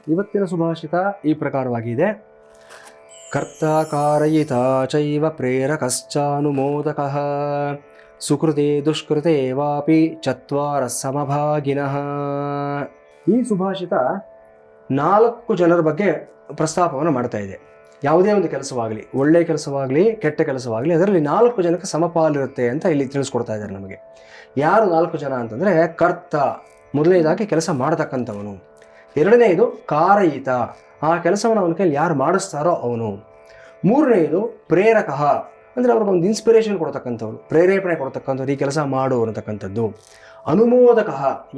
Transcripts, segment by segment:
ಇವತ್ತಿನ ಸುಭಾಷಿತ ಈ ಪ್ರಕಾರವಾಗಿದೆ. ಕರ್ತ ಕಾರಯಿತ ಚೈವ ಪ್ರೇರಕಶ್ಚಾನುಮೋದಕಃ ಸುಕೃತೆ ದುಷ್ಕೃತೆ ವಾಪಿ ಚತ್ವಾರ ಸಮಭಾಗಿನಃ. ಈ ಸುಭಾಷಿತ 4 ಜನರ ಬಗ್ಗೆ ಪ್ರಸ್ತಾಪವನ್ನು ಮಾಡ್ತಾ ಇದೆ. ಯಾವುದೇ ಒಂದು ಕೆಲಸವಾಗಲಿ, ಒಳ್ಳೆಯ ಕೆಲಸವಾಗಲಿ ಕೆಟ್ಟ ಕೆಲಸವಾಗಲಿ, ಅದರಲ್ಲಿ 4 ಜನಕ್ಕೆ ಸಮಪಾಲಿರುತ್ತೆ ಅಂತ ಇಲ್ಲಿ ತಿಳಿಸ್ಕೊಡ್ತಾ ಇದ್ದಾರೆ ನಮಗೆ. ಯಾರು 4 ಜನ ಅಂತಂದರೆ, ಕರ್ತ ಮೊದಲನೇದಾಗಿ ಕೆಲಸ ಮಾಡತಕ್ಕಂಥವನು, ಎರಡನೆಯದು ಕಾರಯಿತ ಆ ಕೆಲಸವನ್ನು ಅವನ ಕೈಯಲ್ಲಿ ಯಾರು ಮಾಡಿಸ್ತಾರೋ ಅವನು, ಮೂರನೆಯದು ಪ್ರೇರಕ ಅಂದರೆ ಅವ್ರಿಗೊಂದು ಇನ್ಸ್ಪಿರೇಷನ್ ಕೊಡ್ತಕ್ಕಂಥವ್ರು, ಪ್ರೇರೇಪಣೆ ಕೊಡ್ತಕ್ಕಂಥವ್ರು, ಈ ಕೆಲಸ ಮಾಡು ಅನ್ನತಕ್ಕಂಥದ್ದು. ಅನುಮೋದಕ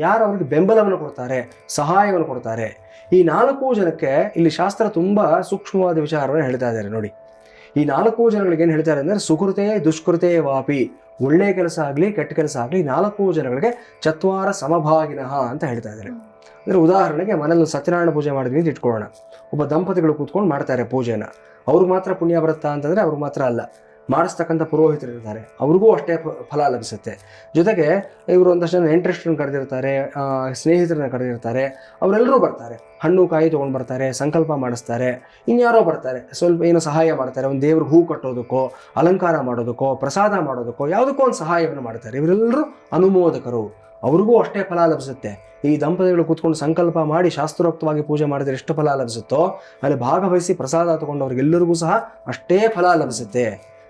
ಯಾರು ಅವ್ರಿಗೆ ಬೆಂಬಲವನ್ನು ಕೊಡ್ತಾರೆ, ಸಹಾಯವನ್ನು ಕೊಡ್ತಾರೆ. ಈ 4 ಜನಕ್ಕೆ ಇಲ್ಲಿ ಶಾಸ್ತ್ರ ತುಂಬ ಸೂಕ್ಷ್ಮವಾದ ವಿಚಾರವನ್ನು ಹೇಳ್ತಾ ಇದ್ದಾರೆ ನೋಡಿ. ಈ 4 ಜನಗಳಿಗೆ ಏನು ಹೇಳ್ತಾರೆ ಅಂದರೆ, ಸುಕೃತೆ ದುಷ್ಕೃತೆ ವಾಪಿ, ಒಳ್ಳೆಯ ಕೆಲಸ ಆಗಲಿ ಕೆಟ್ಟ ಕೆಲಸ ಆಗಲಿ 4 ಜನಗಳಿಗೆ ಚತ್ವಾರ ಸಮಭಾಗಿನಃ ಅಂತ ಹೇಳ್ತಾ ಇದ್ದಾರೆ. ಅಂದರೆ ಉದಾಹರಣೆಗೆ ಮನೇಲಿ ಸತ್ಯನಾರಾಯಣ ಪೂಜೆ ಮಾಡಿದ್ವಿ ಅಂತ ಇಟ್ಕೊಳ್ಳೋಣ. ಒಬ್ಬ ದಂಪತಿಗಳು ಕೂತ್ಕೊಂಡು ಮಾಡ್ತಾರೆ ಪೂಜೆನ. ಅವ್ರಿಗೆ ಮಾತ್ರ ಪುಣ್ಯ ಬರುತ್ತಾ ಅಂತಂದರೆ ಅವ್ರಿಗೆ ಮಾತ್ರ ಅಲ್ಲ, ಮಾಡಿಸ್ತಕ್ಕಂಥ ಪುರೋಹಿತರು ಇರ್ತಾರೆ, ಅವ್ರಿಗೂ ಅಷ್ಟೇ ಫಲ ಲಭಿಸುತ್ತೆ. ಜೊತೆಗೆ ಇವರು ಒಂದಷ್ಟು ಜನ ಇಂಟ್ರೆಸ್ಟನ್ನು ಕರೆದಿರ್ತಾರೆ, ಸ್ನೇಹಿತರನ್ನ ಕರೆದಿರ್ತಾರೆ, ಅವರೆಲ್ಲರೂ ಬರ್ತಾರೆ, ಹಣ್ಣು ಕಾಯಿ ತೊಗೊಂಡು ಬರ್ತಾರೆ, ಸಂಕಲ್ಪ ಮಾಡಿಸ್ತಾರೆ, ಇನ್ಯಾರೋ ಬರ್ತಾರೆ, ಸ್ವಲ್ಪ ಏನೋ ಸಹಾಯ ಮಾಡ್ತಾರೆ, ಒಂದು ದೇವ್ರಿಗೆ ಹೂ ಕಟ್ಟೋದಕ್ಕೋ, ಅಲಂಕಾರ ಮಾಡೋದಕ್ಕೋ, ಪ್ರಸಾದ ಮಾಡೋದಕ್ಕೋ, ಯಾವುದಕ್ಕೋ ಒಂದು ಸಹಾಯವನ್ನು ಮಾಡ್ತಾರೆ. ಇವರೆಲ್ಲರೂ ಅನುಮೋದಕರು, ಅವ್ರಿಗೂ ಅಷ್ಟೇ ಫಲ ಲಭಿಸುತ್ತೆ. ಈ ದಂಪತಿಗಳು ಕೂತ್ಕೊಂಡು ಸಂಕಲ್ಪ ಮಾಡಿ ಶಾಸ್ತ್ರೋಕ್ತವಾಗಿ ಪೂಜೆ ಮಾಡಿದರೆ ಎಷ್ಟು ಫಲ ಲಭಿಸುತ್ತೋ, ಅಲ್ಲಿ ಭಾಗವಹಿಸಿ ಪ್ರಸಾದ ತಗೊಂಡವ್ರಿಗೆಲ್ಲರಿಗೂ ಸಹ ಅಷ್ಟೇ ಫಲ ಲಭಿಸುತ್ತೆ.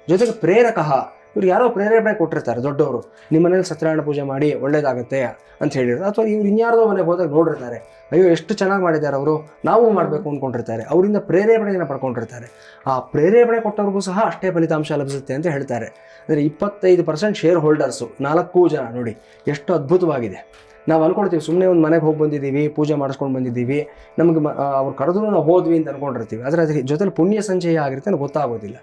ಜೊತೆಗೆ ಪ್ರೇರಕ, ಇವ್ರು ಯಾರೋ ಪ್ರೇರೇಪಣೆ ಕೊಟ್ಟಿರ್ತಾರೆ ದೊಡ್ಡವರು, ನಿಮ್ಮ ಮನೇಲಿ ಸತ್ಯನಾರಾಯಣ ಪೂಜೆ ಮಾಡಿ ಒಳ್ಳೇದಾಗುತ್ತೆ ಅಂತ ಹೇಳಿರ್ತಾರೆ. ಅಥವಾ ಇವ್ರು ಇನ್ಯಾರ್ದೋ ಮನೆಗೆ ಹೋದಾಗ ನೋಡಿರ್ತಾರೆ, ಅಯ್ಯೋ ಎಷ್ಟು ಚೆನ್ನಾಗಿ ಮಾಡಿದ್ದಾರೆ ಅವರು, ನಾವು ಮಾಡಬೇಕು ಅಂದ್ಕೊಂಡಿರ್ತಾರೆ, ಅವರಿಂದ ಪ್ರೇರೇಪಣೆಯನ್ನು ಪಡ್ಕೊಂಡಿರ್ತಾರೆ. ಆ ಪ್ರೇರೇಪಣೆ ಕೊಟ್ಟವ್ರಿಗೂ ಸಹ ಅಷ್ಟೇ ಫಲಿತಾಂಶ ಲಭಿಸುತ್ತೆ ಅಂತ ಹೇಳ್ತಾರೆ. ಅಂದರೆ 25% ಶೇರ್ ಹೋಲ್ಡರ್ಸು 4 ಜನ ನೋಡಿ, ಎಷ್ಟು ಅದ್ಭುತವಾಗಿದೆ. ನಾವು ಅಂದ್ಕೊಳ್ತೀವಿ ಸುಮ್ಮನೆ ಒಂದು ಮನೆಗೆ ಹೋಗಿ ಬಂದಿದ್ದೀವಿ, ಪೂಜೆ ಮಾಡಿಸ್ಕೊಂಡು ಬಂದಿದ್ದೀವಿ, ನಮಗೆ ಅವ್ರು ಕರೆದ್ರು ನಾವು ಹೋದ್ವಿ ಅಂತ ಅಂದ್ಕೊಂಡಿರ್ತೀವಿ. ಆದರೆ ಅದ್ರ ಜೊತೆಲಿ ಪುಣ್ಯ ಸಂಚಯ ಆಗಿರುತ್ತೆ ಅಂತ ಗೊತ್ತಾಗೋದಿಲ್ಲ.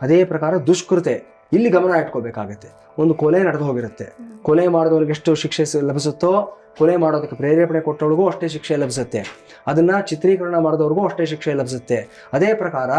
ಅದೇ ಪ್ರಕಾರ ದುಷ್ಕೃತೆ, ಇಲ್ಲಿ ಗಮನ ಇಟ್ಕೋಬೇಕಾಗತ್ತೆ. ಒಂದು ಕೊಲೆ ನಡೆದು ಹೋಗಿರುತ್ತೆ, ಕೊಲೆ ಮಾಡಿದವ್ರಿಗೆ ಎಷ್ಟು ಶಿಕ್ಷೆ ಲಭಿಸುತ್ತೋ, ಕೊಲೆ ಮಾಡೋದಕ್ಕೆ ಪ್ರೇರೇಪಣೆ ಕೊಟ್ಟವ್ರಿಗೂ ಅಷ್ಟೇ ಶಿಕ್ಷೆ ಲಭಿಸುತ್ತೆ. ಅದನ್ನು ಚಿತ್ರೀಕರಣ ಮಾಡಿದವ್ರಿಗೂ ಅಷ್ಟೇ ಶಿಕ್ಷೆ ಲಭಿಸುತ್ತೆ. ಅದೇ ಪ್ರಕಾರ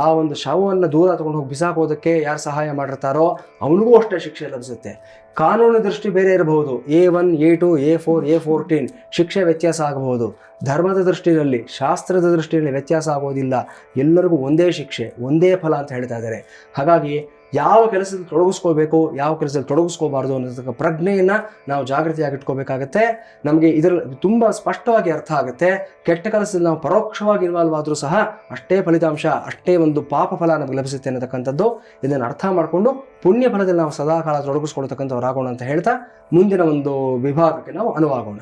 ಆ ಒಂದು ಶವವನ್ನು ದೂರ ತೊಗೊಂಡು ಹೋಗಿ ಬಿಸಾಕೋದಕ್ಕೆ ಯಾರು ಸಹಾಯ ಮಾಡಿರ್ತಾರೋ ಅವನಿಗೂ ಅಷ್ಟೇ ಶಿಕ್ಷೆ ಲಭಿಸುತ್ತೆ. ಕಾನೂನು ದೃಷ್ಟಿ ಬೇರೆ ಇರಬಹುದು, A1, A2, A4, A14 ಶಿಕ್ಷೆ ವ್ಯತ್ಯಾಸ ಆಗಬಹುದು. ಧರ್ಮದ ದೃಷ್ಟಿಯಲ್ಲಿ, ಶಾಸ್ತ್ರದ ದೃಷ್ಟಿಯಲ್ಲಿ ವ್ಯತ್ಯಾಸ ಆಗೋದಿಲ್ಲ. ಎಲ್ಲರಿಗೂ ಒಂದೇ ಶಿಕ್ಷೆ, ಒಂದೇ ಫಲ ಅಂತ ಹೇಳ್ತಾ ಇದ್ದಾರೆ. ಹಾಗಾಗಿ ಯಾವ ಕೆಲಸದಲ್ಲಿ ತೊಡಗಿಸ್ಕೋಬೇಕು, ಯಾವ ಕೆಲಸದಲ್ಲಿ ತೊಡಗಿಸ್ಕೋಬಾರ್ದು ಅನ್ನೋದಕ್ಕೆ ಪ್ರಜ್ಞೆಯನ್ನು ನಾವು ಜಾಗೃತಿಯಾಗಿಟ್ಕೋಬೇಕಾಗತ್ತೆ. ನಮಗೆ ಇದರಲ್ಲಿ ತುಂಬ ಸ್ಪಷ್ಟವಾಗಿ ಅರ್ಥ ಆಗುತ್ತೆ. ಕೆಟ್ಟ ಕೆಲಸದಲ್ಲಿ ನಾವು ಪರೋಕ್ಷವಾಗಿ ಇನ್ವಾಲ್ವ್ ಆದರೂ ಸಹ ಅಷ್ಟೇ ಫಲಿತಾಂಶ, ಅಷ್ಟೇ ಒಂದು ಪಾಪ ಫಲ ನಮಗೆ ಲಭಿಸುತ್ತೆ ಅನ್ನತಕ್ಕಂಥದ್ದು. ಇದನ್ನು ಅರ್ಥ ಮಾಡಿಕೊಂಡು ಪುಣ್ಯ ಫಲದಲ್ಲಿ ನಾವು ಸದಾಕಾಲ ತೊಡಗಿಸ್ಕೊಳ್ತಕ್ಕಂಥವ್ರಾಗೋಣ ಅಂತ ಹೇಳ್ತಾ ಮುಂದಿನ ಒಂದು ವಿಭಾಗಕ್ಕೆ ನಾವು ಅನುವಾಗೋಣ.